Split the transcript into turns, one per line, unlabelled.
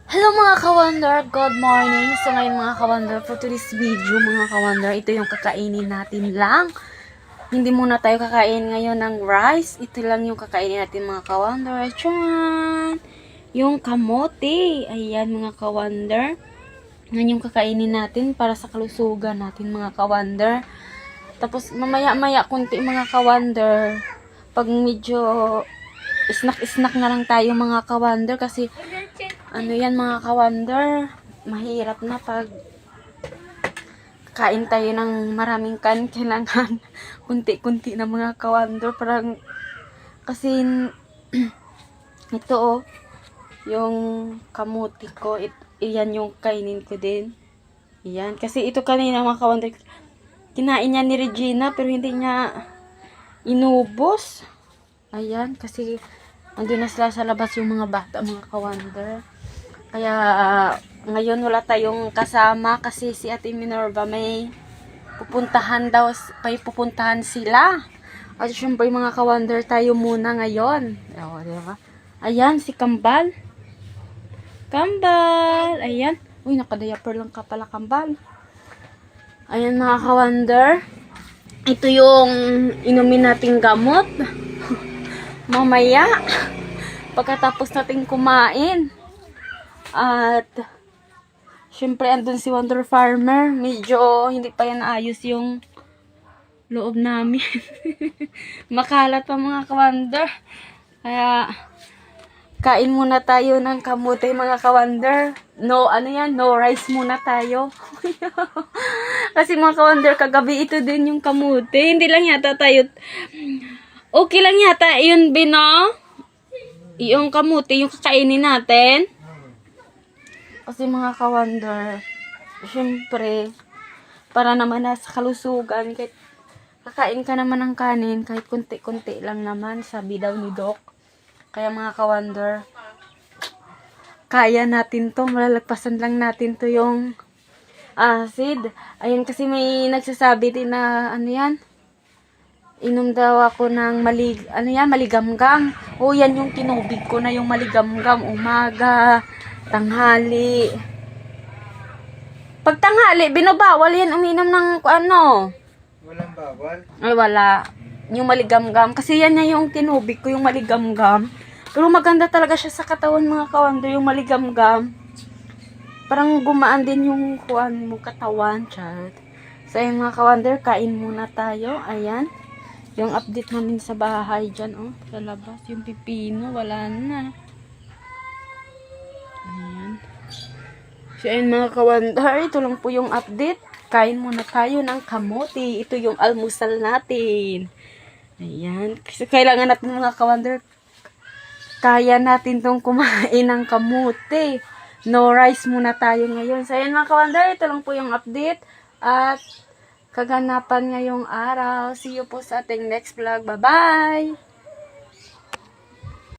Hello mga ka-wonder, good morning. So ngayon mga ka-wonder, for today's video mga ka-wonder, ito yung kakainin natin lang. Hindi muna tayo kakain ngayon ng rice. Ito lang yung kakainin natin mga ka-wonder. Tiyaan! Yung kamote. Ayan mga ka-wonder. Ngayon yung kakainin natin para sa kalusugan natin mga ka-wonder. Tapos mamaya-maya kunti mga ka-wonder. Pag medyo snack-snack na lang tayo mga ka-wonder kasi ano yan mga ka-wonder, mahirap na pag kain tayo ng maraming kailangan kunti-kunti na mga ka-wonder. Parang kasi ito yung kamuti ko, iyan yung kainin ko din. Iyan, kasi ito kanina mga ka-wonder, kinain niya ni Regina pero hindi niya inubos. Ayan, kasi andun na sila sa labas yung mga bata mga ka-wonder. Kaya ngayon wala tayong kasama kasi si Ate Minerva may pupuntahan daw, may pupuntahan sila. At syempre mga ka-wonder, tayo muna ngayon. O, diba? Ayan, si Kambal. Kambal! Ayan. Uy, nakadiaper lang ka pala, Kambal. Ayan mga ka-wonder. Ito yung inumin nating gamot. Mamaya, pagkatapos nating kumain. At syempre andun si Wonder Farmer, medyo hindi pa yan ayos yung loob namin. Makalat pa mga ka-wonder. Kaya kain muna tayo ng kamote mga ka-wonder. No, ano yan? No rice muna tayo. Kasi mga ka-wonder, kagabi ito din yung kamote. Hindi lang yata tayo. Okay lang yata yun, Bino. Yung kamote, yung kakainin natin. Kasi mga ka-wonder, syempre, para naman sa kalusugan, kahit kakain ka naman ng kanin, kahit kunti-kunti lang naman, sabi daw ni Doc. Kaya mga ka-wonder, kaya natin to, malalagpasan lang natin to yung acid. Ayun kasi may nagsasabi din na, ano yan, inom daw ako ng maligamgam. O yan yung tinubig ko na yung maligamgam, umaga, tanghali. Pag tanghali, binabawal yan uminom ng ano.
Walang bawal?
Ay, wala. Yung maligamgam. Kasi yan na yung tinubig ko, yung maligamgam. Pero maganda talaga siya sa katawan mga ka-wonder, yung maligamgam. Parang gumaan din yung kuwan mo katawan, chat. So, yung mga ka-wonder, kain muna tayo. Ayan. Yung update namin sa bahay dyan, oh. Sa labas. Yung pipino, wala na. Ayan. So, ayun mga ka-wonder, ito lang po yung update. Kain muna tayo ng kamote. Ito yung almusal natin. Ayan. Kasi kailangan natin mga ka-wonder, kaya natin tong kumain ng kamote. No rice muna tayo ngayon. So, ayun mga ka-wonder, ito lang po yung update. At kaganapan ngayong araw. See you po sa ating next vlog. Bye-bye!